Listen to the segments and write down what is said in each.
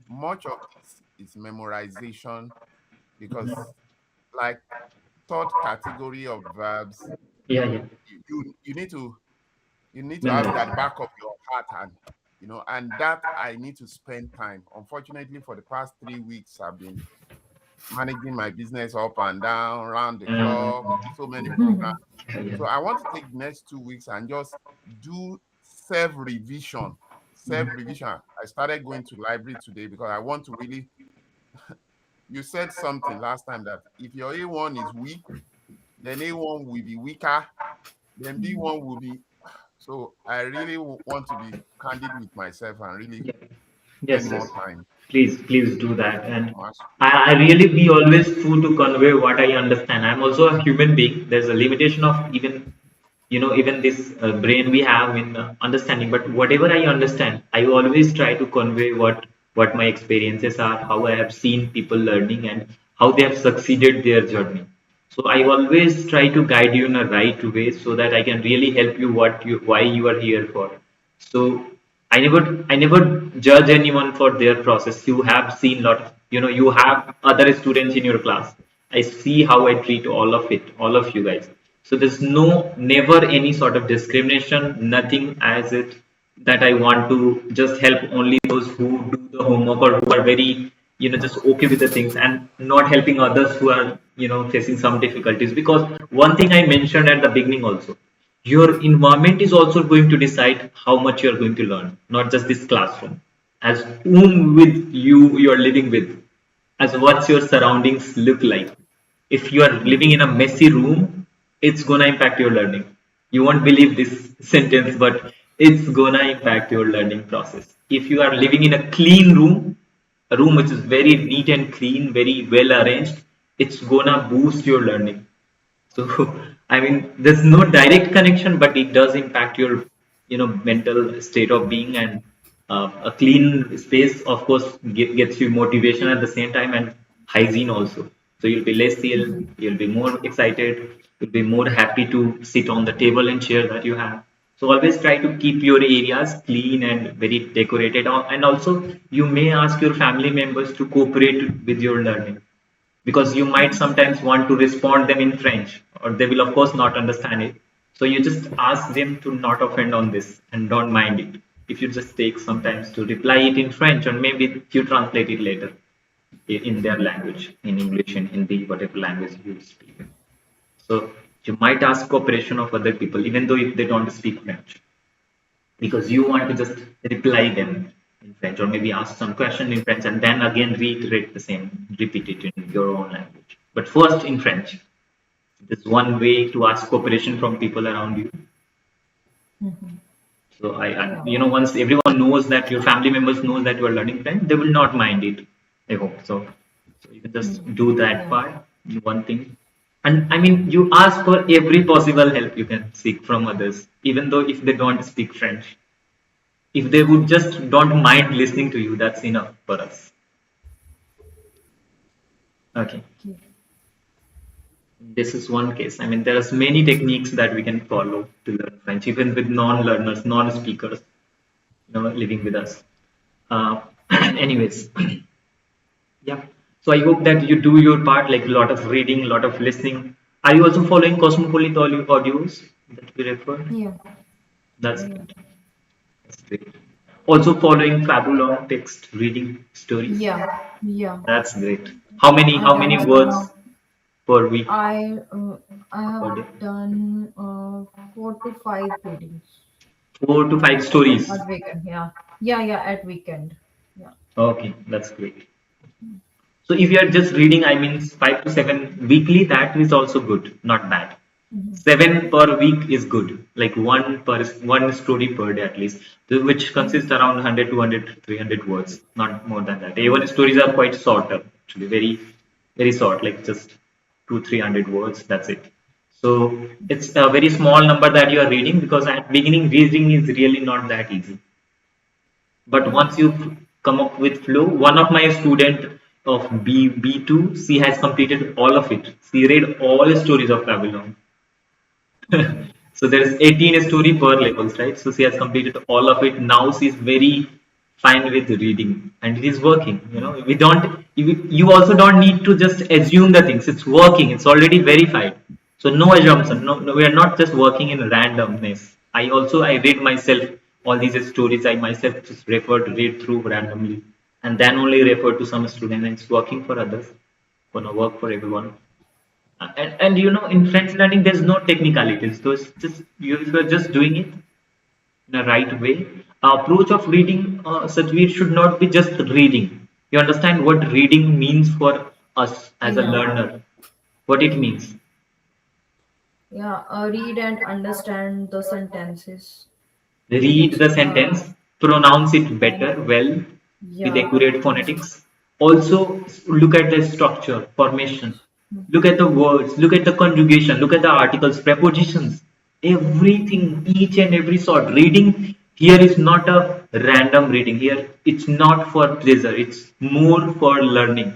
Much of it is memorization Mhm. because, like third category of verbs, Yeah, yeah. you need to have it Memorize. at the back of your heart, and and that I need to spend time. Unfortunately, for the past 3 weeks, I've been managing my business up and down, round the clock, so many programs. Yeah, yeah. So I want to take the next 2 weeks and just do self revision. Self revision. I started going to library today because I want to really. You said something last time that if your A1 is weak, then A1 will be weaker, then B1 will be. So I really want to be candid with myself and really Yeah. spend Yes, more yes. time Please do that. And mastering. I really be always true to convey what I understand. I'm also a human being. There's a limitation of even, even this brain we have in understanding. But whatever I understand, I always try to convey what my experiences are, how I have seen people learning, and how they have succeeded their journey. So I always try to guide you in a right way so that I can really help you why you are here for. So I never judge anyone for their process. You have seen lot of, you have other students in your class. I see how I treat all of it, all of you guys. So there's never any sort of discrimination, nothing as it that I want to just help only those who do the homework or who are very, just okay with the things, and not helping others who are, facing some difficulties. Because one thing I mentioned at the beginning also, your environment is also going to decide how much you're going to learn, not just this classroom. As whom with you're living with, as what's your surroundings look like. If you are living in a messy room, it's gonna impact your learning. You won't believe this sentence, but it's gonna impact your learning process. If you are living in a clean room, a room which is very neat and clean, very well arranged, it's gonna boost your learning. So, I mean, there's no direct connection, but it does impact your, mental state of being. And a clean space, of course, gets you motivation at the same time, and hygiene also. So you'll be less ill, you'll be more excited, you'll be more happy to sit on the table and chair that you have. So always try to keep your areas clean and very decorated. And also, you may ask your family members to cooperate with your learning, because you might sometimes want to respond them in French, or they will of course not understand it. So you just ask them to not offend on this and don't mind it. If you just take sometimes to reply it in French, or maybe you translate it later in their language, in English, in Hindi, whatever language you speak. So you might ask cooperation of other people, even though if they don't speak French, because you want to just reply them in French, or maybe ask some question in French and then again reiterate the same, repeat it in your own language. But first in French. This one way to ask cooperation from people around you. So Yeah. once everyone knows that your family members knows that you are learning French, they will not mind it. I hope so. So you can just do that Yeah. part, one thing. And I mean, you ask for every possible help you can seek from others, even though if they don't speak French. If they would just don't mind listening to you, that's enough for us. Okay, Okay. this is one case. I mean, there are many techniques that we can follow to learn French, even with non-learners, non-speakers, living with us. Anyways, yeah. So I hope that you do your part, like a lot of reading, a lot of listening. Are you also following Cosmopolitan audios that we referred? Yeah. That's Yeah. great. That's great. Also following fabulous text reading stories. Yeah. Yeah. That's great. How many I how done many that words now. per week I per have day? done 4 to 5 readings 4 to 5 stories. at weekend. Yeah. Yeah. Yeah. At weekend. Yeah. Okay, that's great. So if you are just reading, I mean 5 to 7 weekly, that is also good, not bad. 7 per week is good, like one story per day at least, which consists around 100, 200, 300 words, not more than that. Even stories are quite shorter, actually, very, very short, like just 200, 300 words. That's it. So it's a very small number that you are reading, because at beginning reading is really not that easy. But Yeah. once you come up with flow, one of my student of B2, she has completed all of it. She read all stories of Babylon. So there is 18 story per levels, right? So she has completed all of it. Now she's very fine with reading, and it is working. We don't, you also don't need to just assume the things. It's working, it's already verified. So no assumption, no, we are not just working in randomness. I read myself all these stories. I myself just read through randomly, and then only refer to some student, and it's working for others, gonna work for everyone. And in French learning there's no technicalities. So it's just if you're just doing it in a right way. Approach of reading, Satvir, should not be just reading. You understand what reading means for us as a Yeah. learner, what it means. Yeah. Read and understand the sentences Read which the sentence, pronounce it and better, well, with yeah. accurate phonetics. Also, look at the structure, formation. Look at the words, look at the conjugation, look at the articles, prepositions, everything, each and every sort. Reading here is not a random reading. Here, it's not for pleasure, it's more for learning.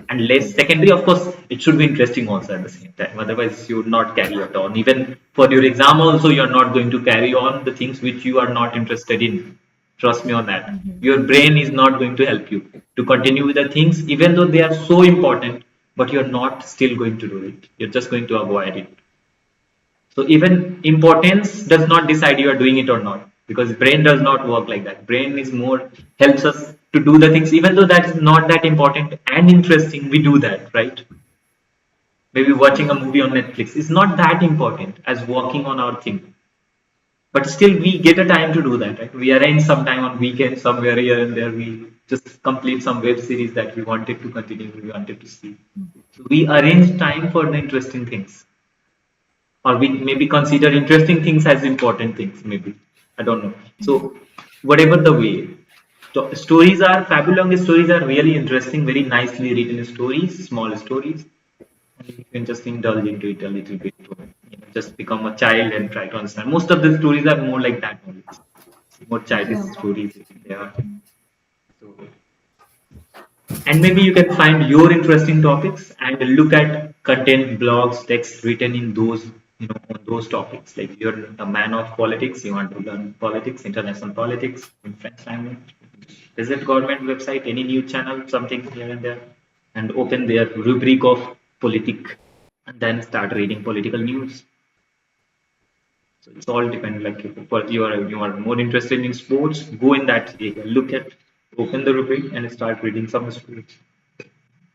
And less secondary, of course, it should be interesting also at the same time, otherwise you would not carry it on. Even for your exam also, you're not going to carry on the things which you are not interested in. Trust me on that. Your brain is not going to help you to continue with the things even though they are so important, but you're not still going to do it, you're just going to avoid it. So even importance does not decide you are doing it or not, because brain does not work like that. Brain is more, helps us to do the things even though that is not that important and interesting. We do that, right? Maybe watching a Yeah. movie on Netflix is not that important as working on our thing. But still, we get a time to do that, right? We arrange some time on weekends somewhere here and there. We just complete some web series that we wanted to continue, we wanted to see. So we arrange time for the interesting things, or we maybe consider interesting things as important things. Maybe, I don't know. So whatever the way, stories are fabulous. Stories are really interesting, very nicely written stories, small stories. And you can just indulge into it a little bit, just become a child and try to understand. Most of the stories are more like that only, more childish Yeah. stories. They are. So, and maybe you can find your interesting topics and look at content, blogs, texts written in those, on those topics. Like you're a man of politics, you want to learn politics, international politics in French language. Visit government website, any news channel, something here and there, and open their rubric of politic, and then start reading political news. So it's all depend. Like if you are more interested in sports, go in that area. Look at, open the rubric and start reading some sports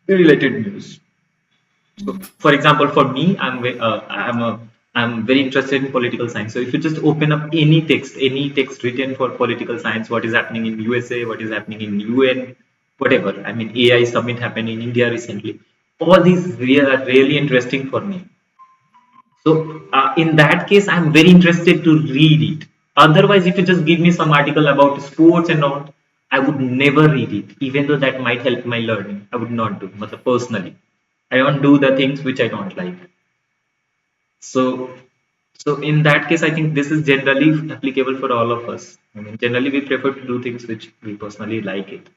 related news. So, for example, for me, I'm very interested in political science. So if you just open up any text written for political science, what is happening in USA, what is happening in UN, whatever. I mean, AI summit happened in India recently. All these are really interesting for me. So in that case, I'm very interested to read it. Otherwise, if you just give me some article about sports and all, I would never read it, even though that might help my learning. I would not do, but personally, I don't do the things which I don't like. So, so in that case, I think this is generally applicable for all of us. I mean, generally we prefer to do things which we personally like it.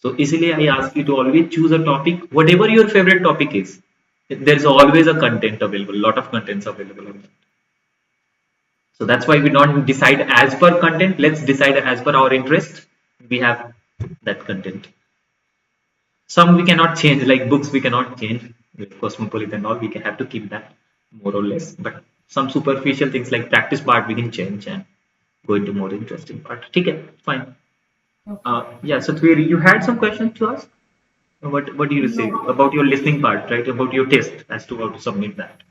So easily I ask you to always choose a topic, whatever your favorite topic is. There's always a content available, lot of contents available on that. So that's why we don't decide as per content. Let's decide as per our interest. We have that content. Some we cannot change, like books we cannot change. With cosmopolitan and all, we can have to keep that more or less. But some superficial things like practice part we can change and go into more interesting part. Okay, fine. Okay. Yeah. So Thierry, you had some questions to ask. What do you say No. about your listening part, right? About your test as to how to submit that.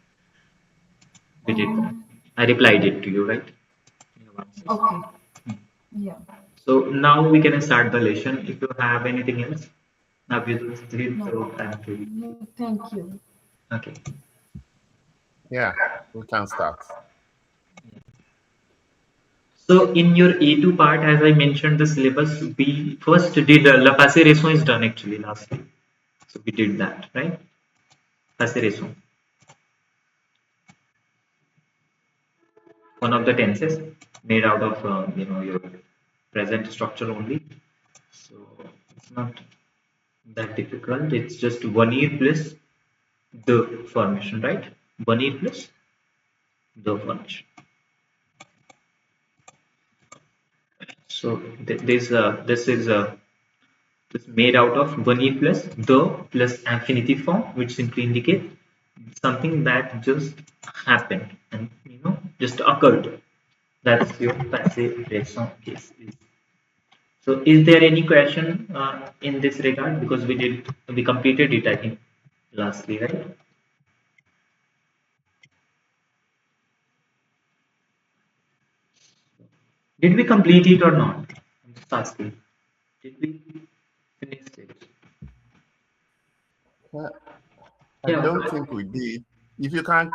We did that. Um. I replied it to you, right? You have answers. Okay. Yeah. So now we can start the lesson. If you have anything else, now we just did, No. so I'm free. No. Thank you. Okay. Yeah, we can start. So in your A2 part, as I mentioned the syllabus, we first did La Passe Raison is done actually last week. So we did that, right? Passe Raison, one of the tenses made out of your present structure only. So it's not that difficult. It's just one year plus the formation, right? One year plus the formation. So this is it's made out of venir plus the plus infinity form, which simply indicate something that just happened and just occurred. That's your passive raison case. So, is there any question in this regard? Because we completed it, I think, lastly, right? Did we complete it or not? I'm just asking. Did we finish it? Uh, I Yeah, don't think we did. If you can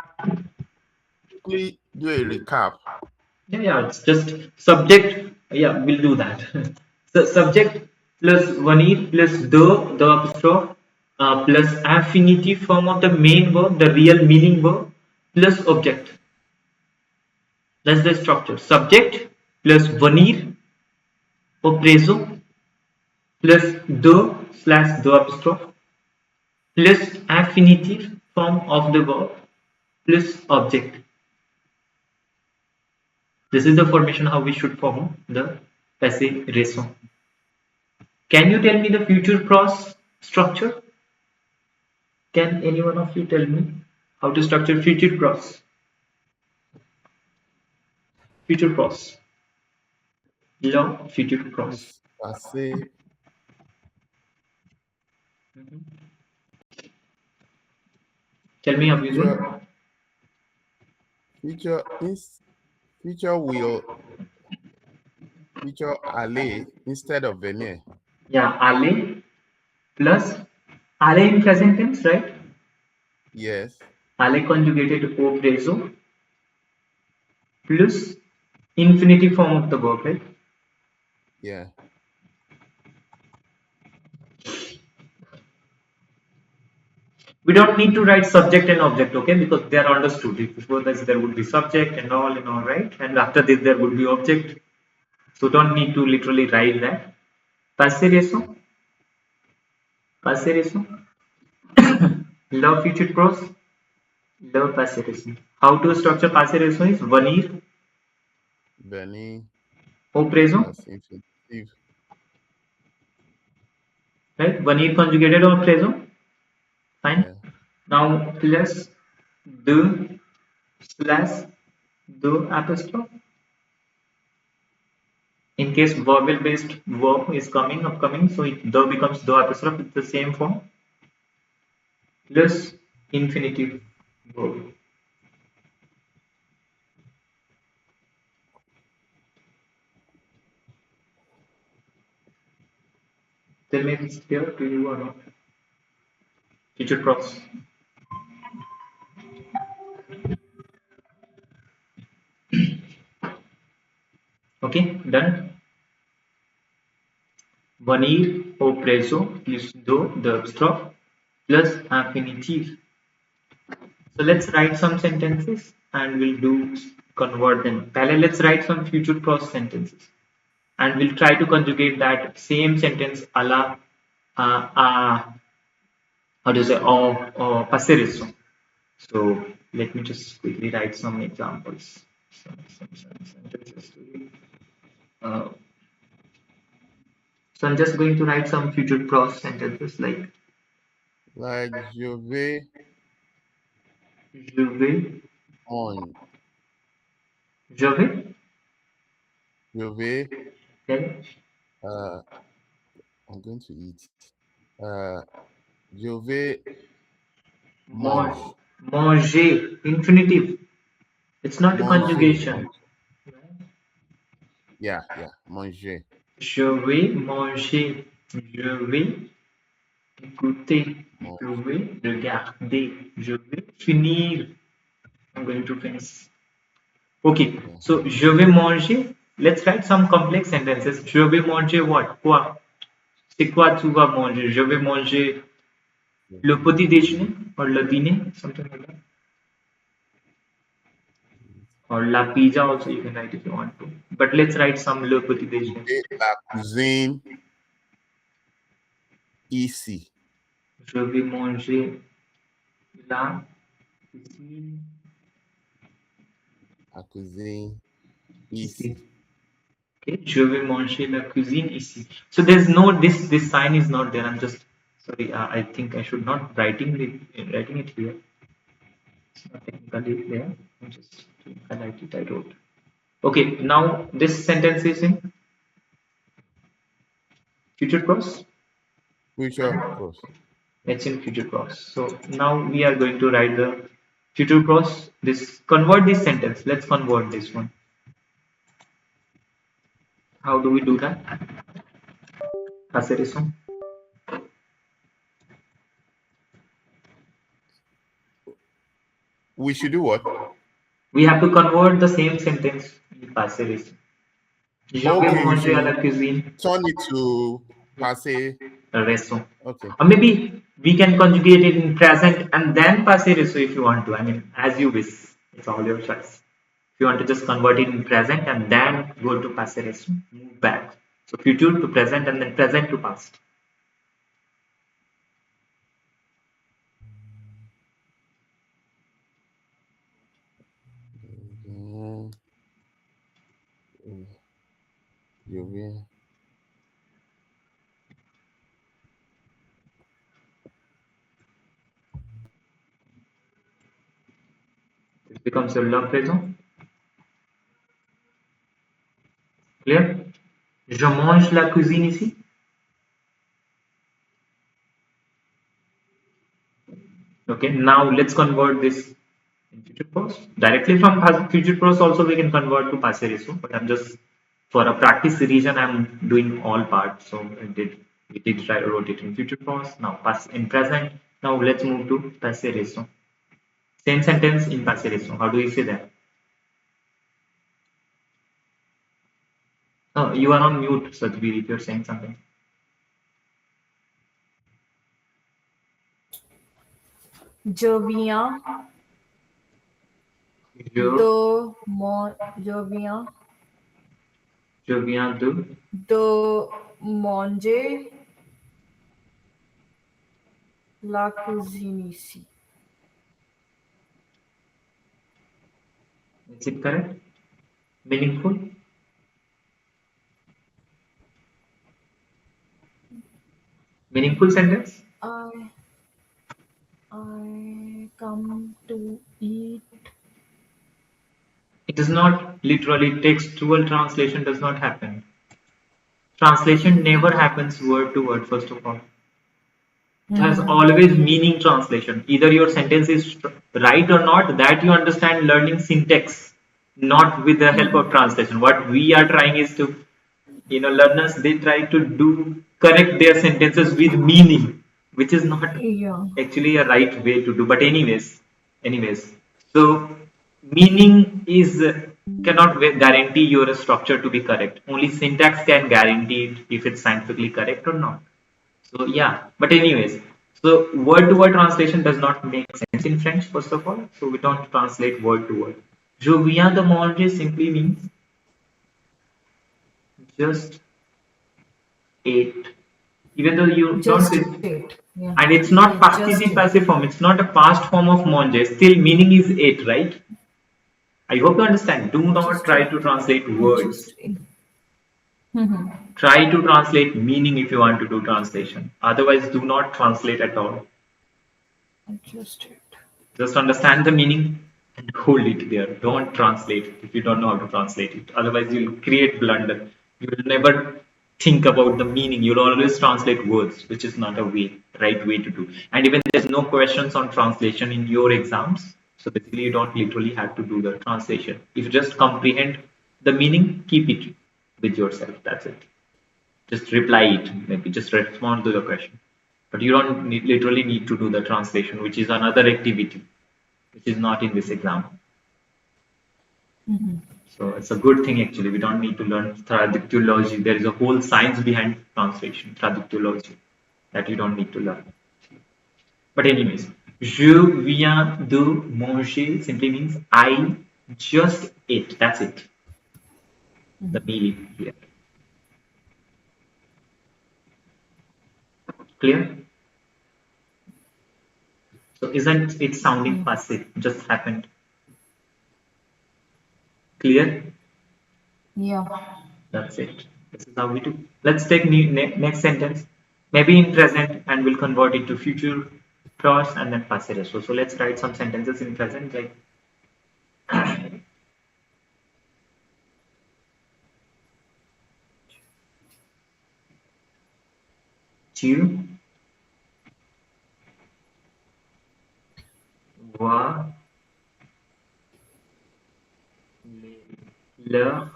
quickly do a recap. yeah. It's just subject. Yeah, we'll do that. So subject plus vanir plus the apostrophe plus affinitive form of the main verb, the real meaning verb plus object. That's the structure. Subject plus venir or preso plus the apostrophe plus affinitive form of the verb plus object. This is the formation how we should form the passé raison. Can you tell me the future pros structure? Can any one of you tell me how to structure future pros? Future pros. Law future pros. It's passé, Mhm. Tell me, future, Abhyuday. future, future will, future aller instead of venir. Yeah, alle plus alle in present tense, right? Yes. Alle conjugated o preso plus infinitive form of the verb, right? Yeah. We don't need to write subject and object, okay? Because they are understood. Before this, there would be subject and all, right? And after this, there would be object. So don't need to literally write that. Passé raison, passé raison. Love future pros, love passé raison. How to structure passé raison is venir Venir au présent, plus infinitive. right? Venir conjugated au présent, fine. Yeah. Now plus de slash the apostrophe. In case verbal based verb is coming upcoming, so the becomes the apostrophe. It's the same form plus infinitive verb. Tell me if it's clear to you or not. Future pros. Okay, done. Venir au preso plus do the apostrophe plus infinitive. So let's write some sentences and we'll do convert them. Pale, let's write some future pros sentences and we'll try to conjugate that same sentence a la how do you say passé récent. So let me just quickly write some examples, some sentences to you. Uh, so I'm just going to write some future pros sentences like Like je vais, on, je vais, je vais, then uh, I'm going to eat. Uh, je vais mange, manger, infinitive. It's not a manger, conjugation. yeah, yeah, manger. Je vais manger, je vais écouter, je Mange, vais regarder, je vais finir. I'm going to finish. Okay, yeah. so je vais manger. Let's write some complex sentences. Je vais manger what? Quoi? C'est quoi tu vas manger? Je vais manger Je le vais petit déjeuner manger, or le dîner, something like that. Or la pizza also you can write if you want to. But let's write some le petit déjeuner. et la cuisine ici. Je vais manger la cuisine La cuisine ici. ici. Okay, je vais manger la cuisine ici. So there's no this sign is not there. I'm just sorry. I think I should not writing it here. It's not technically there. I'm just highlight it. I wrote. Okay, now this sentence is in future pros. Future pros. It's in future pros. So now we are going to write the future pros. This convert this sentence. Let's convert this one. How do we do that? Hacer eso. We should do what? We have to convert the same sentence in passer eso. Je vais Okay, we manger à should la cuisine. turn it to passé. Resto. Okay. Or maybe we can conjugate it in present and then passer eso if you want to. I mean, as you wish. It's all your choice. If you want to just convert it in present and then go to passer eso, move back. So future to present and then present to past. It becomes a la présent. Clear? Je mange la cuisine ici. Okay, now let's convert this in future pros. Directly from future pros also we can convert to passive ratio, but I'm just for a practice reason I'm doing all parts. So we did try to wrote it in future pros. Now pass in present. Now let's move to passive ratio. Same sentence in passive ratio. How do you say that? Oh, you are on mute, Satbir, if you're saying something. Je viens de Je viens de manger la cuisine ici. Is it correct? Meaningful? Meaningful sentence? I come to eat. It does not literally textual translation does not happen. Translation never happens word to word, first of all. It has always meaning translation. Either your sentence is right or not, that you understand learning syntax, not with the help of translation. What we are trying is to, learners, they try to do correct their sentences with meaning, which is not Yeah. actually a right way to do. But anyways, so meaning is cannot guarantee your structure to be correct. Only syntax can guarantee it if it's scientifically correct or not. So yeah, but anyways, so word to word translation does not make sense in French, first of all. So we don't translate word to word. Je viens de manger simply means just ate. Even though you don't Just say, it. Yeah. and it's not Yeah, just participe it. passive form, it's not a past form of manger, still meaning is ate, right? I hope you understand. Do not Just try it. to translate words. Just it. Try to translate meaning if you want to do translation. Otherwise, do not translate at all. Just it. Just understand the meaning and hold it there. Don't translate it if you don't know how to translate it. Otherwise, you'll create blunder. You will never think about the meaning. You'll always translate words, which is not a right way to do. And even there's no questions on translation in your exams. So basically, you don't literally have to do the translation. If you just comprehend the meaning, keep it with yourself. That's it. Just reply it. Maybe just respond to the question. But you don't literally need to do the translation, which is another activity which is not in this exam. So it's a good thing actually. We don't need to learn traductology. There is a whole science behind translation, traductology, that you don't need to learn. But anyways, je viens de manger simply means I just ate. That's it. The meal here. Clear? So isn't it sounding passive? Just happened. Clear? Yeah. That's it. This is how we do. Let's take next sentence. Maybe in present and we'll convert it to future clause and then pass it. So let's write some sentences in present like tu vois leur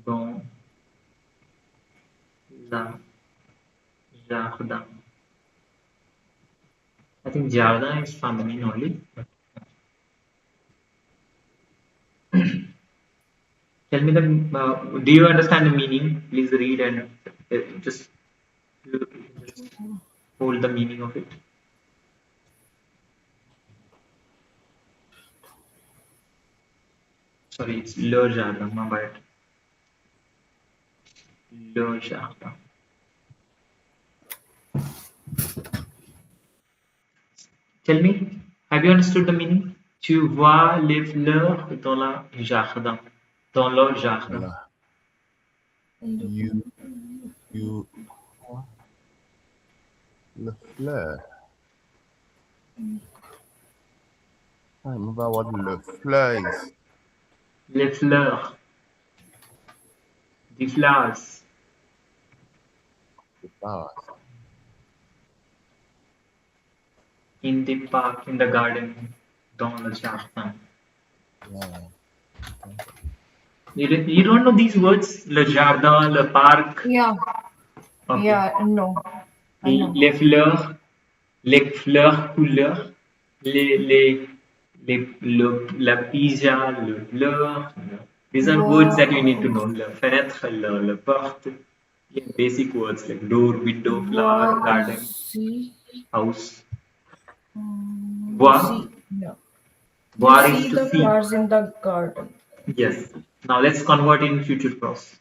dans la jardin. I think jardin is feminine only. Tell me the. Do you understand the meaning? Please read and just hold the meaning of it. Sorry, it's le jardin. My bad. Le jardin. Tell me, have you understood the meaning? Tu vois les fleurs dans le jardin. Dans le jardin. Voilà. You, you, le fleur. I remember what le fleur is. Les fleurs. The flowers. The flowers. In the park, in the garden. Dans le jardin. Yeah. You don't know these words? Le jardin, le parc. Yeah, Okay. yeah, no. I know. Les fleurs couleurs, la pizza, le fleur. These are words that you need to know. Le fenêtre, le porte. Yeah, basic words like door, window, flower, garden, See, house. you Voir, see, no. You voir is see to the see. flowers in the garden. Yes. Now let's convert in future cross.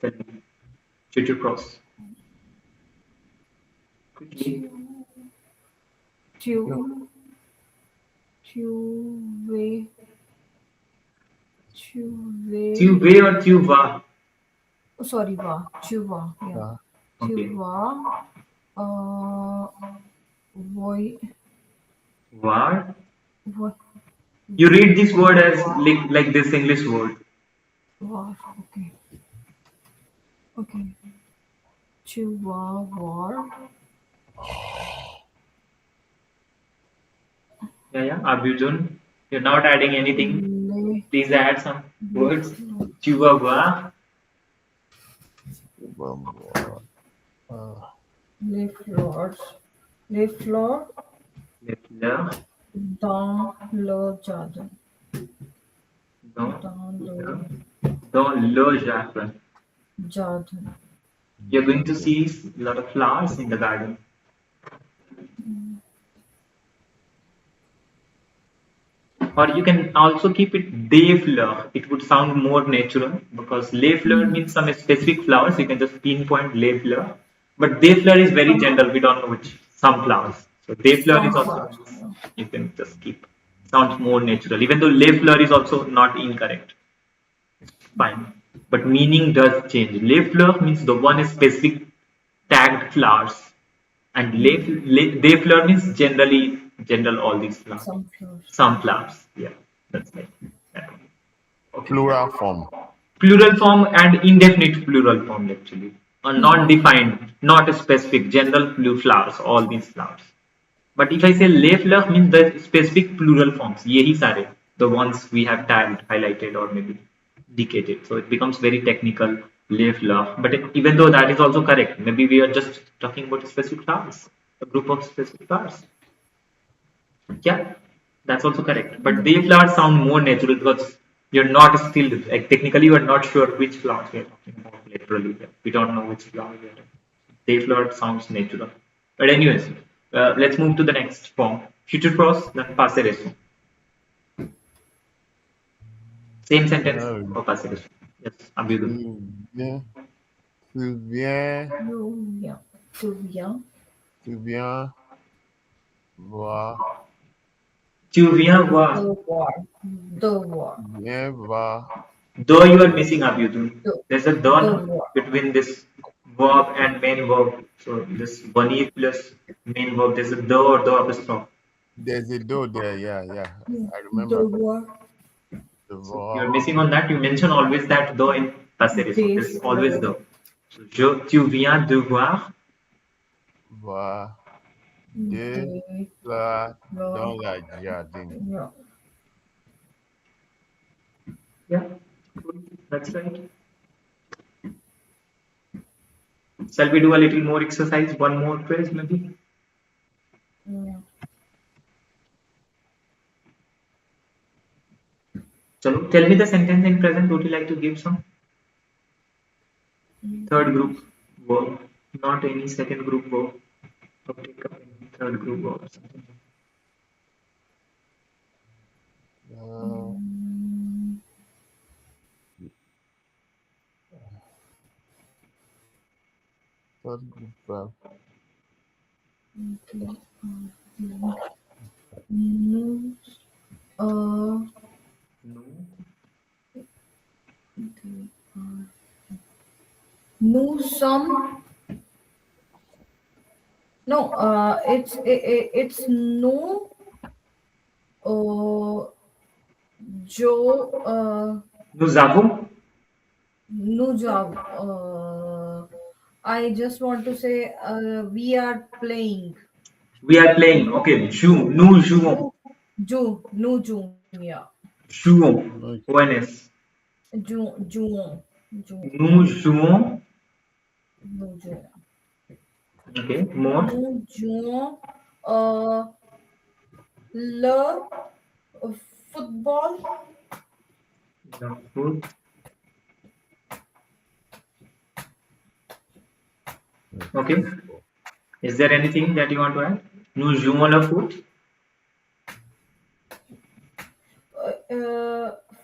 Tell me. Future cross. Quickly. Tu, tu, way, tu, Tu way. vais or tu vas? Oh, sorry, va, tu vas, yeah. Yeah. Tu Okay. vas, voi, Var. voi, You read this word as var, like this English word. var, okay, okay. Tu vas voir, Yeah, yeah. Abujun. You're not adding anything. les, Please add some les, words. Tu vas voir Uh, les fleurs, les fleurs les fleurs dans le jardin, dans, dans le dans le jardin. jardin. You're going to see a lot of flowers in the garden. Or you can also keep it des fleurs. It would sound more natural because les fleurs means some specific flowers. You can just pinpoint les fleurs. But des fleurs is very general. We don't know which some flowers. So des fleurs is also Sunflowers. nice. You can just keep. Sounds more natural. Even though les fleurs is also not incorrect. Fine. But meaning does change. Les fleurs means the one is specific tagged flowers. And des fleurs means general all these flowers. Sunflowers. Some flowers. Yeah, that's right. Yeah. Okay. plural form. Plural form and indefinite plural form actually. Non-defined, not a specific, general flowers, all these flowers. But if I say les fleurs means the specific plural forms. Yehi sare, the ones we have tagged, highlighted, or maybe indicated. So it becomes very technical, les fleurs. But even though that is also correct, maybe we are just talking about specific flowers, a group of specific flowers. Yeah, that's also correct. But they flowers sound more natural because you're not still like technically you are not sure which flowers we are talking about literally. We don't know which flower we are talking. Day flower sounds natural. But anyways, let's move to the next form. Future cross, then passé récent. Same sentence for passé récent. Yes, Abhidu. Tu viens, Tu viens tu viens voir Tu viens voir. Devoir. Devoir. Viens voir. Though you are missing Abhyudun. De- There's a the no, Devoir. between this verb and main verb. So this bunny plus main verb, there's a the or the apostrophe. There's a do there. Yeah, yeah. I remember. Devoir. So you're Devoir. missing on that. You mention always that the in passé récent. There's always Devoir. the. So tu viens de voir. Voir de Devoir. la dans la jardin. Yeah. Yeah, cool. That's right. Shall we do a little more exercise? One more quiz, maybe. Yeah. So tell me the sentence in present. Would you like to give some third group verb? Not any second group verb. Or take up any third group verb or something. Uh, third group verb. Okay. Nous, uh, No. nous sommes. No, it's no. Uh, Joe. Nous avons. No job. I just want to say we are playing. We are playing. Okay. Nous jouons. No June, yeah. Jouons. Okay. ONS. June. Nous jouons. No June. Okay. More. Nous jouons le football. The food. Okay. Is there anything that you want to add? Nous jouons le foot.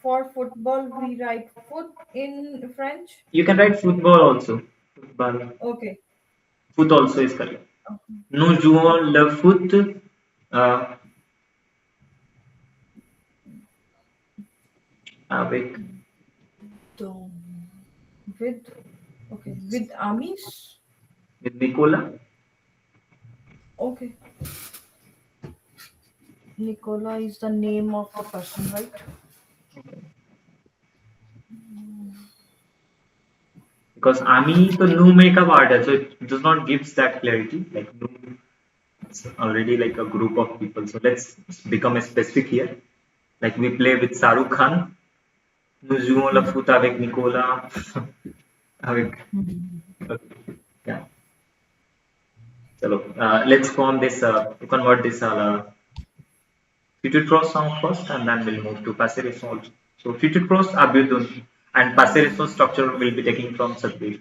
For football, we write foot in French. You can write football also. Football. Okay. Foot also is correct. Nous jouons le foot avec So, with with Amis. with Nicola. Okay. Nicola is the name of the person, right? Because Ami तो nu में का part है, so it does not gives that clarity. Like nu, it's already like a group of people. So let's become specific here. Like we play with Shahrukh Khan. Nous jouons le foot avec Nicola. avec yeah. Chalo, let's form this. Convert this future cross song first, and then we'll move to passé récent. So future cross Abhyudun and passé récent structure will be taking from Satbir.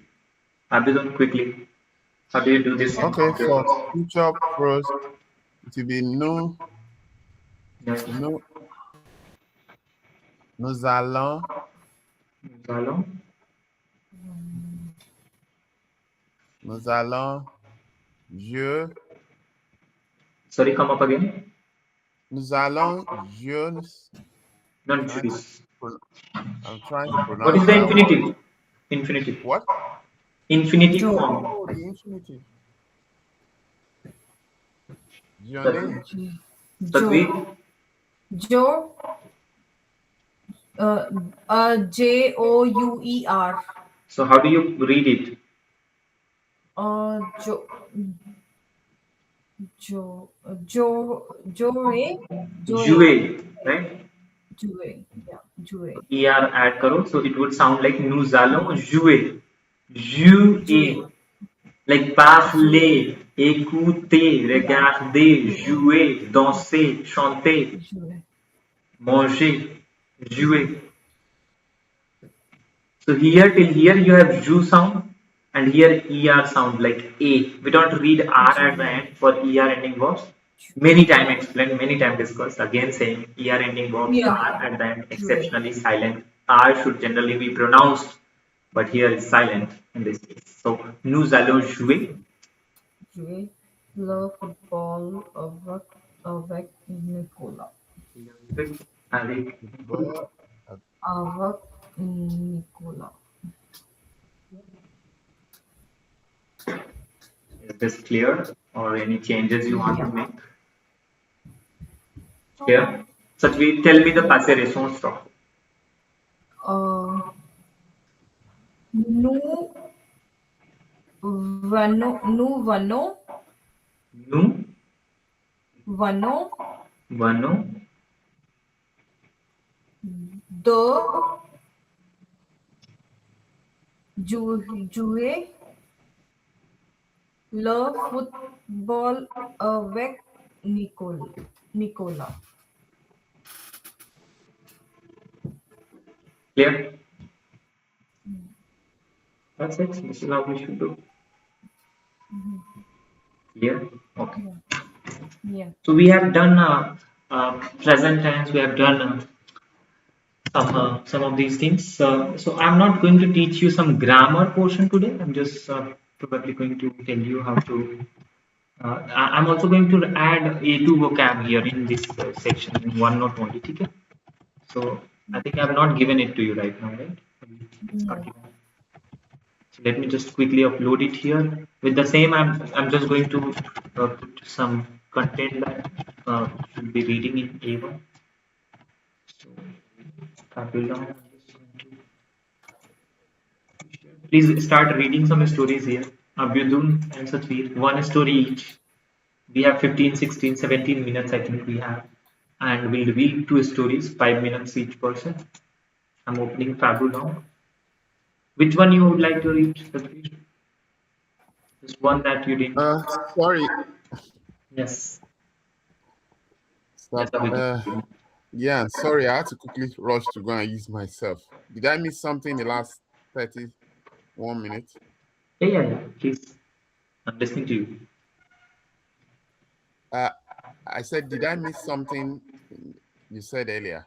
Abhyudun, quickly. How do you do this in Okay, future for cross? future pros, it will be nous, Yes. nous, nous allons, Hello. nous allons, je, Sorry, come up again. nous allons, je, Not trying to Jews. I'm trying to What pronounce is the that word. infinitive? Infinitive. What? Infinitive Joe. form. Oh, the infinitive. Sorry. Journey. Satbir. Joe. Jouer. So how do you read it? Joe. Joe. Jouer, right? Yeah, Joe. ER add karo, so it would sound like nous allons jouer. Jouer. Like parler, écouter, regarder, jouer, danser, chanter, Joe. manger, jouer. So here till here you have ju sound and here er sound like a. We don't read r at the end for er ending verbs. Many time explained, many time discussed. Again saying er ending verbs Yeah. are at the end exceptionally silent. R should generally be pronounced, but here it's silent in this case. So nous allons jouer. Jouer le football avec Nicola. Avec, But Avec Nicola. is this clear or any changes you want to Yeah. make? Uh, Clear? Satvi, tell me the passé récent stop. uh, nous venons Nous, venons venons de jouer le football avec Nicola. clear. That's it. This is how we should do. Clear. Okay. Yeah. Yeah. So we have done present tense. We have done some of these things. So I'm not going to teach you some grammar portion today. I'm just probably going to tell you how to. I'm also going to add A2 vocab here in this section in OneNote only. Okay? So I think I have not given it to you right now, right? It's not No. given. So let me just quickly upload it here. With the same, I'm just going to put some content that should be reading in A1. So Fabulous. I'm just going to please start reading some stories here. Abhyudun and Satvir, one story each. We have 15, 16, 17 minutes, I think we have. And we'll read two stories, 5 minutes each person. I'm opening Fabulous. Which one you would like to read, Satvir? Just one that you didn't. sorry, Yes. Yes, stop. Abhyudun. Yeah, sorry, I had to quickly rush to go and use myself. Did I miss something in the last 31 minutes? Yeah. Please. I'm listening to you. Uh, I said, did I miss something you said earlier?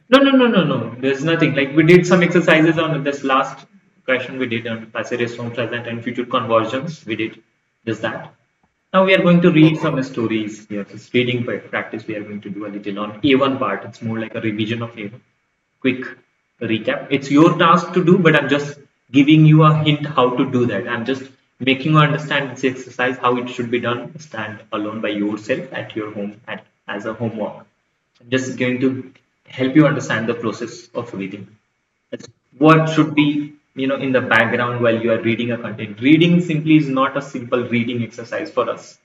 No. There's nothing. Like we did some exercises on this last question we did on passive response, present and future conversions. We did just that. Now we are going to read Okay. some stories here. This reading practice we are going to do a little on A1 part. It's more like a revision of A1. Quick recap. It's your task to do, but I'm just giving you a hint how to do that. I'm just making you understand this exercise, how it should be done, stand alone by yourself at your home as a homework. I'm just going to help you understand the process of reading. That's what should be, in the background while you are reading a content. Reading simply is not a simple reading exercise for us.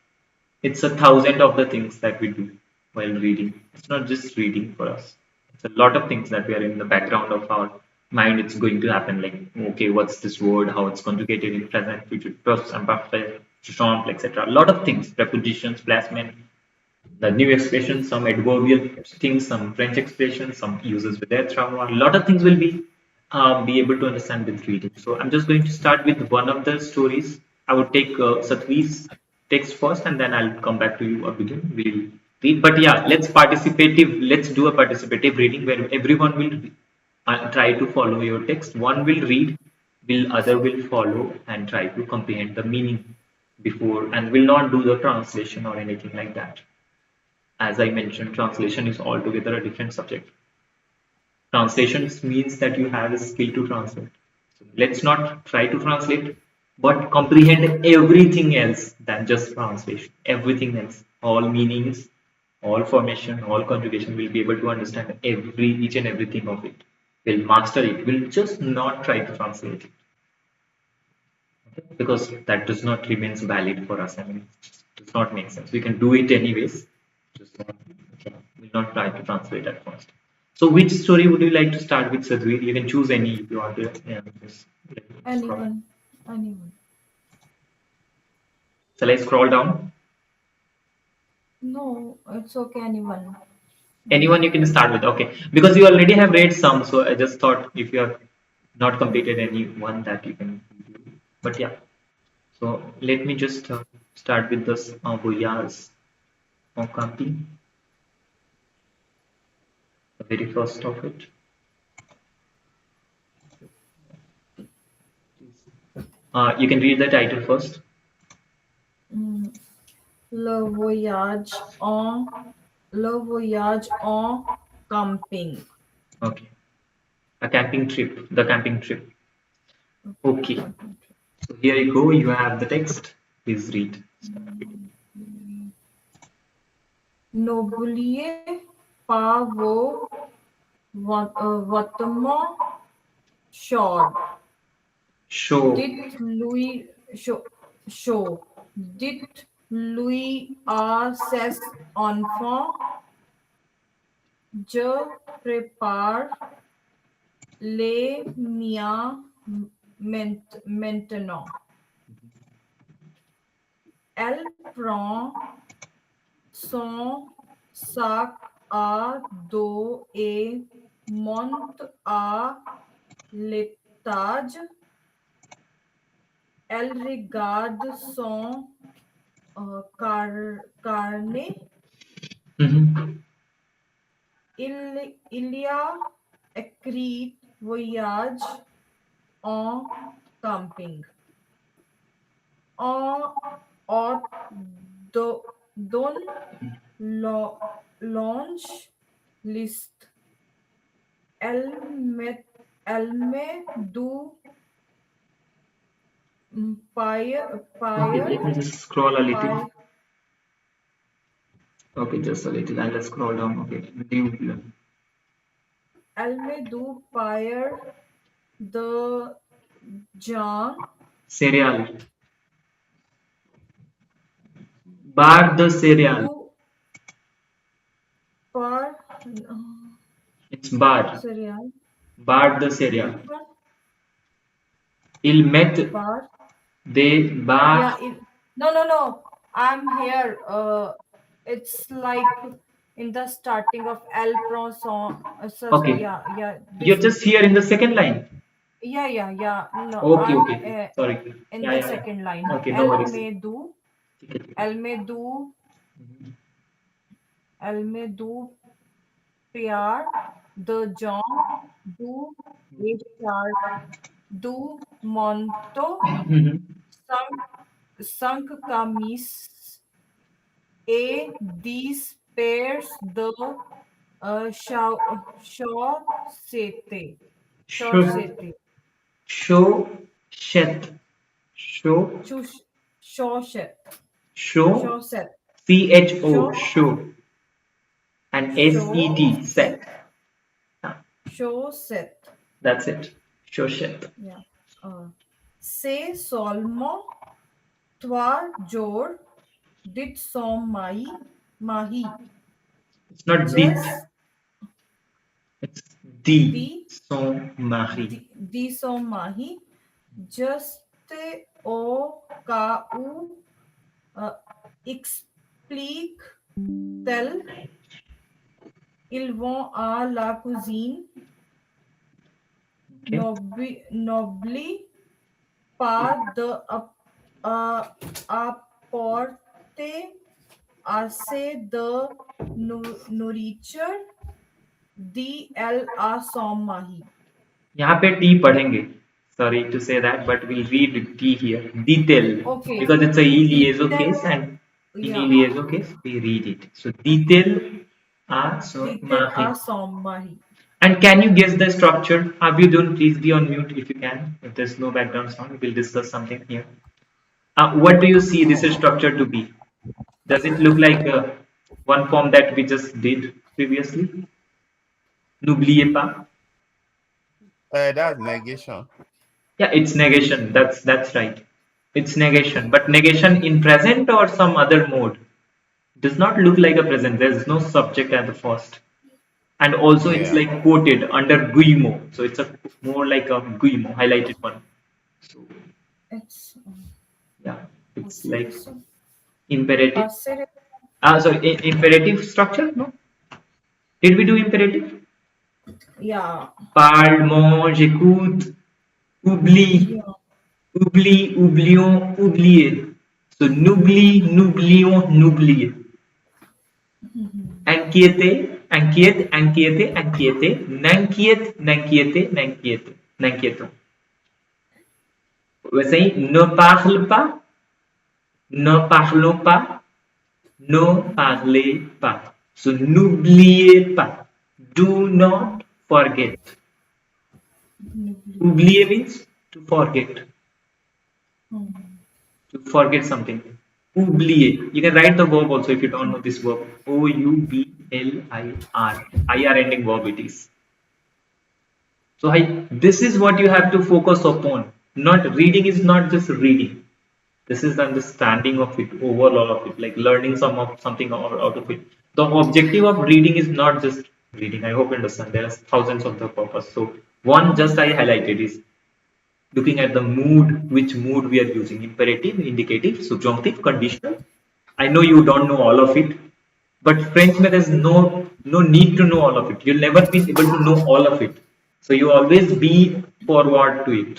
It's a thousand of the things that we do while reading. It's not just reading for us. It's a lot of things that we are in the background of our mind. It's going to happen like, okay, what's this word? How it's conjugated in present, future, past, and perfect, strong, etc. A lot of things, prepositions, placement, the new expressions, some adverbial things, some French expressions, some uses with their trauma. A lot of things will be able to understand with reading. So I'm just going to start with one of the stories. I would take Satvi's text first, and then I'll come back to you, Abhijit. We'll read. But yeah, let's do a participative reading where everyone will try to follow your text. One will read, will other will follow and try to comprehend the meaning before, and will not do the translation or anything like that. As I mentioned, translation is altogether a different subject. Translation means that you have a skill to translate. So let's not try to translate, but comprehend everything else than just translation. Everything else, all meanings, all formation, all conjugation, will be able to understand each and everything of it. We'll master it. We'll just not try to translate it, okay? Because that does not remains valid for us. I mean, it does not make sense. We can do it anyways. Just okay. We'll not try to translate at first. So, which story would you like to start with, Sadhvi? You can choose any if you want to. Yeah, just, scroll. Anyone. Anyone. Shall I scroll down? No, it's okay. Anyone. Anyone you can start with. Okay, because you already have read some, so I just thought if you have not completed any one that you can do. But yeah, so let me just start with this Voyage en camping, the very first of it. You can read the title first. Mm, Le voyage en Le voyage en camping. Okay. A camping trip. The camping trip. Okay, Okay. camping trip. So here you go. You have the text. Please read. N'oubliez pas vos vêtements chauds. Show. Dites-lui chaud. Dites-lui à ses enfants, je prépare les miens maintenant. Elle prend son sac à dos et monte à l'étage. Elle regarde son carnet. Mhm. Il y a écrit voyage en camping. En haute donne launch list. Elle met du Okay, pire, let me just scroll a little. pire. Okay, just a little. I'll just scroll down. Okay. Double. Elle met du pire de John. Cereal. Bar the cereal. Du par It's bar. cereal. Bar the cereal. Which one? Il met Bar. de Yeah. bar. No. I'm here. It's like in the starting of El Pro song. Okay. Yeah. You're This. just here in the second line. Yeah. No, Okay, I'm okay. Sorry. in Yeah, the yeah, yeah. second line. Okay, no worries. Elle me do, elle me do PR, the John, do HR, do Monto, Mhm. sunk, sunk camis, a these pairs the chaussette, Show, chaussette, show, shet, show, chush, chaussette, show, chaussette, CHO, show, show, and show, SET, set. Ah, chaussette. that's it. Show, shet. Yeah. C'est seulement trois jours dit son mahi. It's not dit, Just it's the the son mari. di son mahi. Just au cas où explique tel ils vont à la cuisine. Okay. N'oublie pas de apporter assez de nourriture DL son mahi. यहाँ पे T पढ़ेंगे. Sorry to say that, but we'll read T here. Detail, Okay. because it's a E liaison Detail, case and in E yeah. liaison case we read it. So detail a so Detail mahi. son mahi. And can you guess the structure? Have you done? Please be on mute if you can. If there's no background sound, we'll discuss something here. What do you see this is structure to be? Does it look like one form that we just did previously? N'oubliez pas. That's negation. Yeah, it's negation. That's right. It's negation, but negation in present or some other mode. Does not look like a present. There's no subject at the first, and also it's Yeah. like quoted under guillemot. So it's a more like a guillemot highlighted one. So It's yeah, it's passer like eso. imperative. Passer Sorry, imperative structure. No, did we do imperative? yeah. Parle, mange, écoute, oublie, Yeah. oublie, oublions, oublier. So n'oublie, n'oublions, n'oublier. Inquiéter, inquiète, inquiéter, inquiéter, n'inquiète, n'inquiéter, n'inquiète, n'inquiétons. वैसे ही ne parle pas, ne parlons pas, ne parlez pas. So n'oubliez pas. Do not forget. Nucleus. Oublier means to forget. Hmm. To forget something. Oublier. You can write the verb also if you don't know this verb. O-U-B-L-I-R. I-R ending verb it is. So this is what you have to focus upon. Not reading is not just reading. This is the understanding of it, overall of it, like learning something out of it. The objective of reading is not just reading. I hope you understand. There are thousands of the purpose. So one just I highlighted is looking at the mood, which mood we are using, imperative, indicative, subjunctive, conditional. I know you don't know all of it, but French में there's no need to know all of it. You'll never be able to know all of it. So you always be forward to it.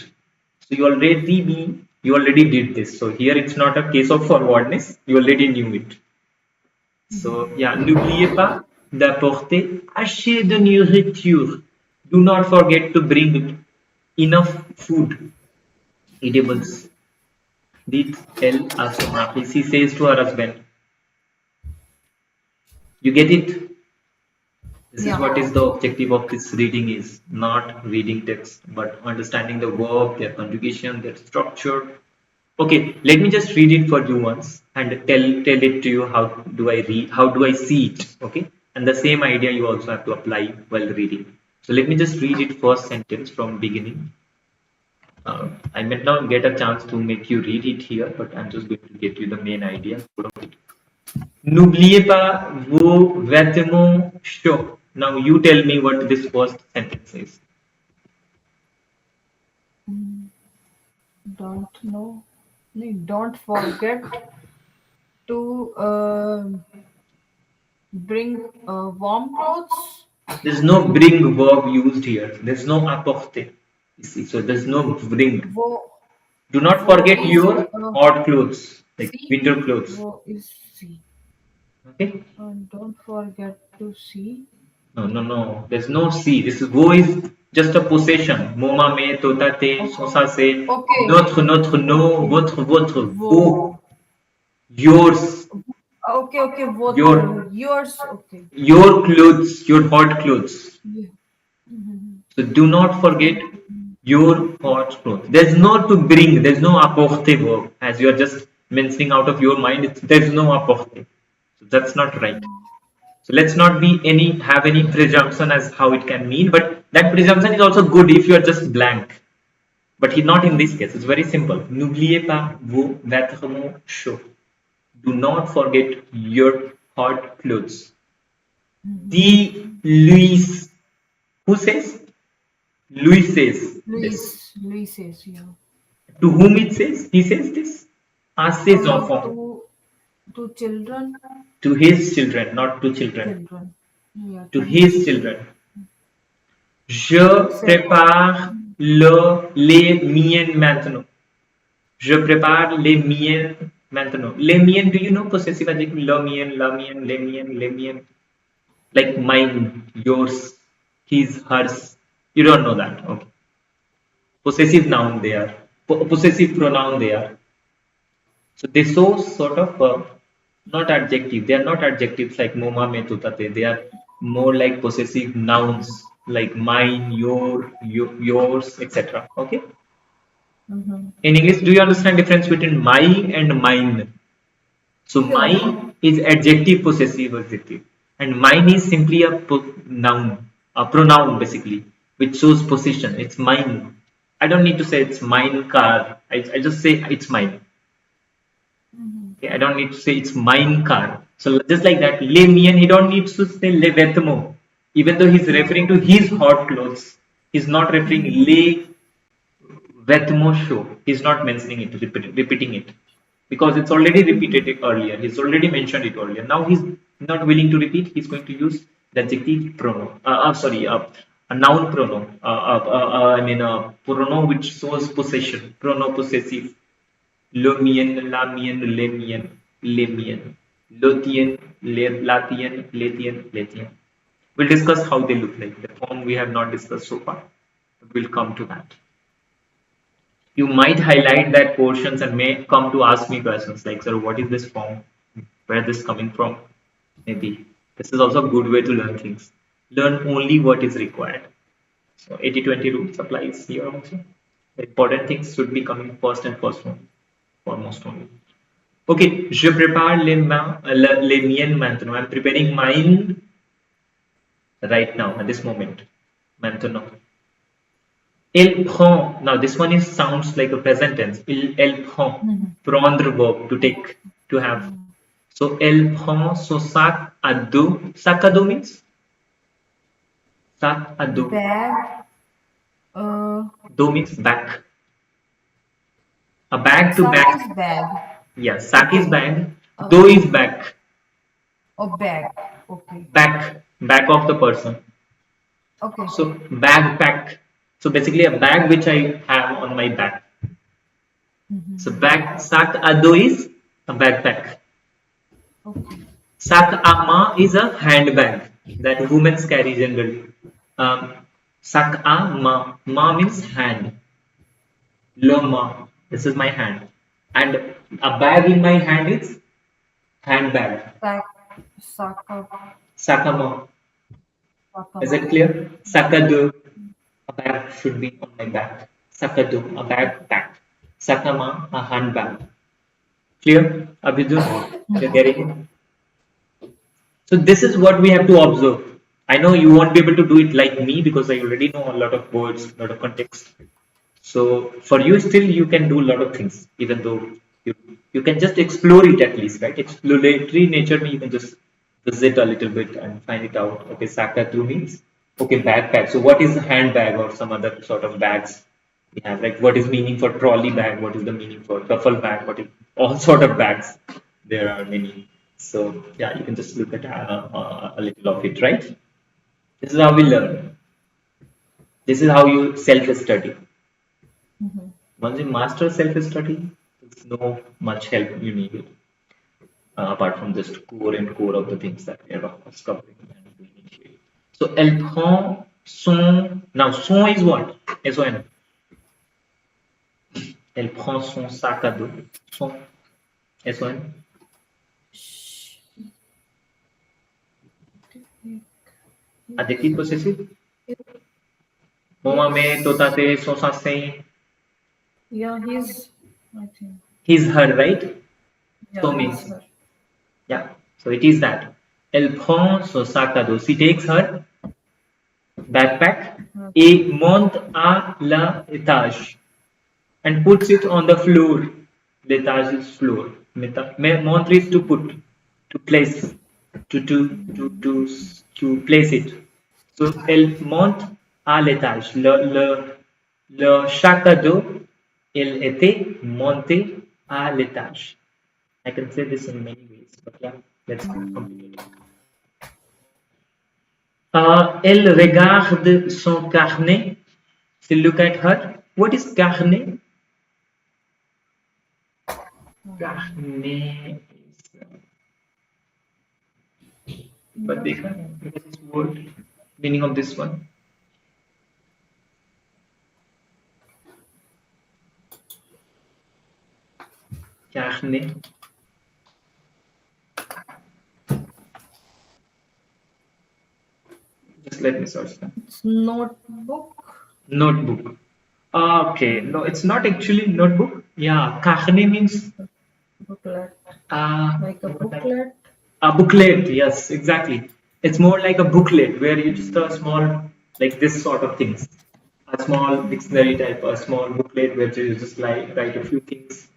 So you already did this. So here it's not a case of forwardness. You already knew it. So yeah, n'oubliez pas d'apporter assez de nourriture. Do not forget to bring enough food, edibles. Dites-elle à son mari. She says to her husband. You get it? This is Yeah. what is the objective of this reading is not reading text, but understanding the verb, their conjugation, their structure. Okay, let me just read it for you once and tell it to you how do I read, how do I see it. Okay, and the same idea you also have to apply while reading. So let me just read it first sentence from beginning. I may not get a chance to make you read it here, but I'm just going to get you the main idea. N'oubliez pas vos vêtements chauds. Now you tell me what this first sentence is. Don't know. No, don't forget to bring warm clothes. There's no bring verb used here. There's no apporter. You see, so there's no bring. Wo Do not wo forget is your hot clothes, like see. winter clothes. Wo is see. Okay? Don't forget to see. No, no, no. There's no C. This is wo is just a possession. Moma me, tota te, Okay. son ça c'est Okay. notre, no, Okay. votre, Wo. vos, yours, Okay. Okay. your, Yours. Okay. your clothes, your hot clothes. Yeah. Mhm. So do not forget your hot clothes. There's no to bring, there's no apporter verb. As you are just mentioning out of your mind, there's no apporter. So that's not right. So let's not be have any presumption as how it can mean, but that presumption is also good if you are just blank. But not in this case. It's very simple. N'oubliez pas vos vêtements chauds. Do not forget your hot clothes. Dis-lui. Who says? Louis says this. Louis says, yeah. To whom it says? He says this. À ses enfants. To children. To his children, not to children. Children. Yeah, To his children. Je Say. prépare les miennes maintenant. Je prépare les miennes maintenant. Les miennes, do you know possessive adjective? La mienne, les miennes, les miennes. Like mine, yours, his, hers. You don't know that. Okay. Possessive noun they are. Possessive pronoun they are. So they so sort of not adjective. They are not adjectives like moma me tutate. They are more like possessive nouns like mine, yours, etc. Okay. In English, do you understand difference between my and mine? So Yeah. my is adjective possessive adjective, and mine is simply a noun, a pronoun basically, which shows possession. It's mine. I don't need to say it's mine car. I just say it's mine. Okay, I don't need to say it's mine car. So just like that, les miennes, he don't need to say les vêtements. Even though he's referring to his hot clothes, he's not referring les vêtements chaud. He's not mentioning it, repeating it. Because it's already repeated it earlier. He's already mentioned it earlier. Now he's not willing to repeat. He's going to use the adjective pronoun. A noun pronoun. I mean a pronoun which shows possession. Pronoun possessive. Le mien, la mienne, les miennes, les miennes. Le tien, la tienne, les tiennes, les tiennes. We'll discuss how they look like. The form we have not discussed so far. But we'll come to that. You might highlight that portions and may come to ask me questions like, sir, what is this form? Where this coming from? Maybe. This is also a good way to learn things. Learn only what is required. So 80-20 rule applies here also. The important things should be coming first and first one, foremost only. Okay, je prépare les miennes maintenant. I'm preparing mine right now at this moment. Maintenant. Elle prend. Now this one is sounds like a present tense. Elle prend. Prendre verb to take, to have. So elle prend son sac à dos. Sac à dos means sac à dos. Bag. Dos means back. A bag to Sack back. is bag. Yeah, sack is Okay. bag. Do is back. Or bag. Okay. Back of the person. Okay. So backpack. So basically a bag which I have on my back. So bag sac à dos is a backpack. Okay. Sac à main is a handbag that women carry generally. Sac à main. Main means hand. Le main. This is my hand. And a bag in my hand is handbag. Sack of Sac à main. Is it Sakama. clear? Sac à dos. A bag should be on my back. Sac à dos. A backpack. Sac à main. A handbag. Clear? Abhijit? You're getting it? So this is what we have to observe. I know you won't be able to do it like me because I already know a lot of words, a lot of context. So for you still you can do a lot of things, even though you can just explore it at least, right? Exploratory nature means you can just visit a little bit and find it out. Okay, Sakatu means okay, backpack. So what is a handbag or some other sort of bags we have? Like what is meaning for trolley bag? What is the meaning for duffel bag? What is all sort of bags? There are many. So yeah, you can just look at a little of it, right? This is how we learn. This is how you self-study. Once you master self-study, there's no much help you need apart from just core of the things that we are covering and doing initially. So elle prend son. Now son is what? S-O-N. Elle prend son sac à dos. Son. S-O-N. Adjective possessive. Moma me totate son sasei. Yeah, I think. He's her, right? Yeah, So means. Yeah. So it is that. Elle prend son sac à dos. She takes her backpack et monte à l'étage and puts it on the floor. L'étage is floor. Monte is to put, to place, to place it. So elle monte à l'étage. Le sac à dos, il était monté à l'étage. I can say this in many ways, but yeah, let's complete it. Elle regarde son carnet. She look at her. What is carnet? Carnet. But देखा what is this word? Meaning of this one? Carnet. Just let me search that. It's notebook. Notebook. Okay, no, it's not actually notebook. Yeah, carnet means Booklet. Like a what was that? booklet. A booklet, yes, exactly. It's more like a booklet where you just a small, like this sort of things. A small dictionary type, a small booklet where you just like write a few things.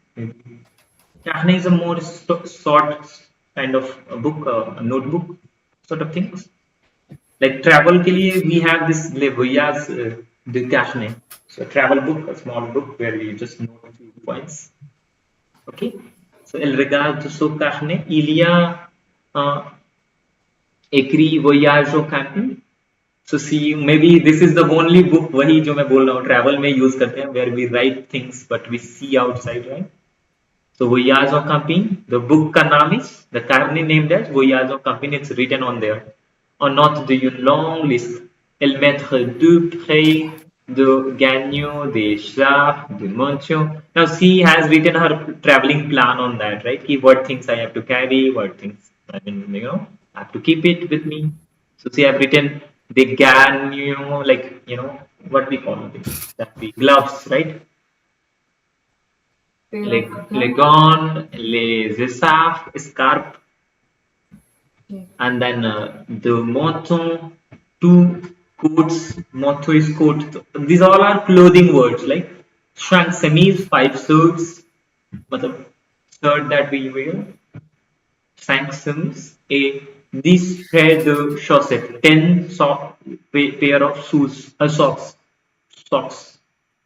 Carnet is a more short kind of a book, a notebook sort of things. Like travel के लिए we have this Le Voyage de Carnet. So a travel book, a small book where you just note a few points. Okay. So elle regarde son carnet. Il y a écrit Voyage au camping. So see, maybe this is the only book वही जो मैं बोल रहा हूँ travel में use करते हैं where we write things but we see outside, right? So Voyage au camping. The book का नाम is, the carnet named as Voyage au camping. It's written on there. On not the long list. Elle mettre deux près de Gagnon, des chats, de Montion. Now she has written her traveling plan on that, right? What things I have to carry, what things, I mean, I have to keep it with me. So see, I've written the Gyan, like what we call it, that we gloves, right? Pair of gun. Legon, les Zesaf, scarp, Okay. and then the moto, two coats, moto is coat. These all are clothing words like shrunk semis, five suits, matlab, shirt that we wear, sanctions, a this pair the chaussette, 10 pair of shoes, socks,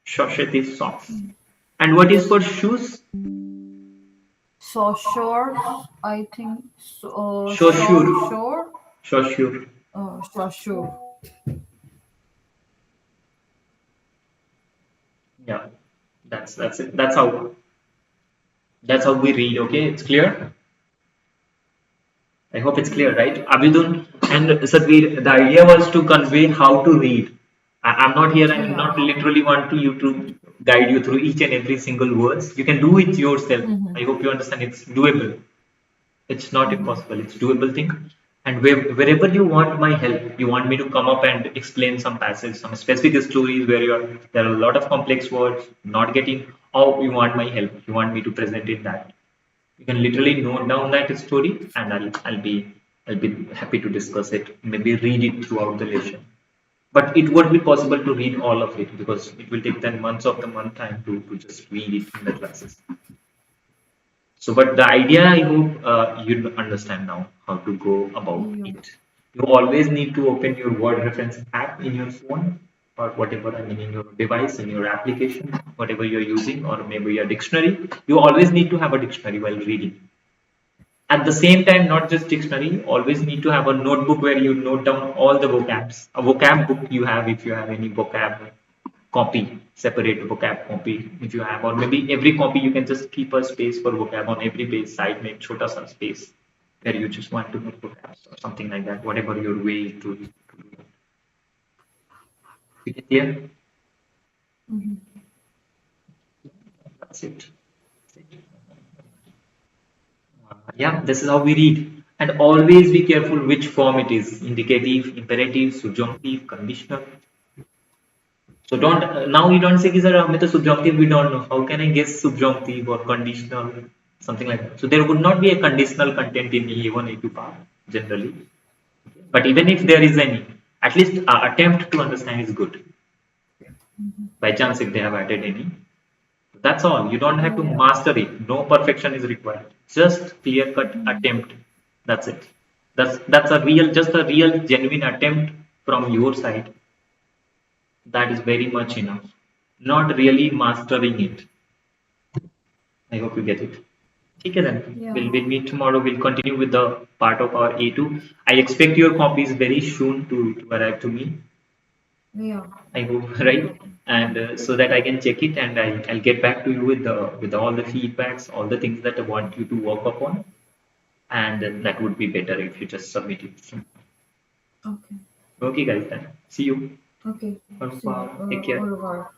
chaussette is socks. And what is for shoes? So shores, I think. So, Chaussure, shore. chaussure. Shore. Yeah, that's it. That's how we read. Okay, it's clear. I hope it's clear, Yeah. right? Abhidun and Satvir, the idea was to convey how to read. I'm not here and Yeah. not literally want to you to guide you through each and every single words. You can do it yourself. Mm-hmm. I hope you understand it's doable. It's not Mm-hmm. impossible. It's doable thing. And wherever you want my help, you want me to come up and explain some passage, some specific stories where there are a lot of complex words, not getting, or you want my help, you want me to present it that. You can literally note down that story, and I'll be happy to discuss it. Maybe read it throughout the lesson. But it won't be possible to read all of it because it will take 10 months of the month time to just read it in the classes. So, but the idea, I hope you understand now how to go about Yeah. it. You always need to open your word reference app in your phone or whatever, I mean, in your device, in your application, whatever you're using, or maybe your dictionary. You always need to have a dictionary while reading. At the same time, not just dictionary, always need to have a notebook where you note down all the vocabs. A vocab book you have if you have any vocab copy, separate vocab copy if you have, or maybe every copy you can just keep a space for vocab on every page side, make chota sa space where you just want to note vocabs or something like that, whatever your way to do that. You get clear? Mm-hmm. That's it. Yeah, this is how we read. And always be careful which form it is indicative, imperative, subjunctive, conditional. So don't now you don't say कि sir हमें तो subjunctive we don't know. How can I guess subjunctive or conditional something like that? So there would not be a conditional content in A1 A2 part generally. But even if there is any, at least attempt to understand is good. By chance if they have added any, that's all. You don't have to Yeah. master it. No perfection is required. Just clear cut attempt. That's it. That's a real just a real genuine attempt from your side. That is very much enough. Not really mastering it. I hope you get it. Okay then. Yeah. We'll meet tomorrow. We'll continue with the part of our A2. I expect your copies very soon to arrive to me. Yeah. I hope, No right? problem. And so that I can check it and I'll get back to you with all the feedbacks, all the things that I want you to work upon. And then that would be better if you just submit it. Okay. Okay, guys, then. See you. Okay. See you. Bye. Take Au care. revoir.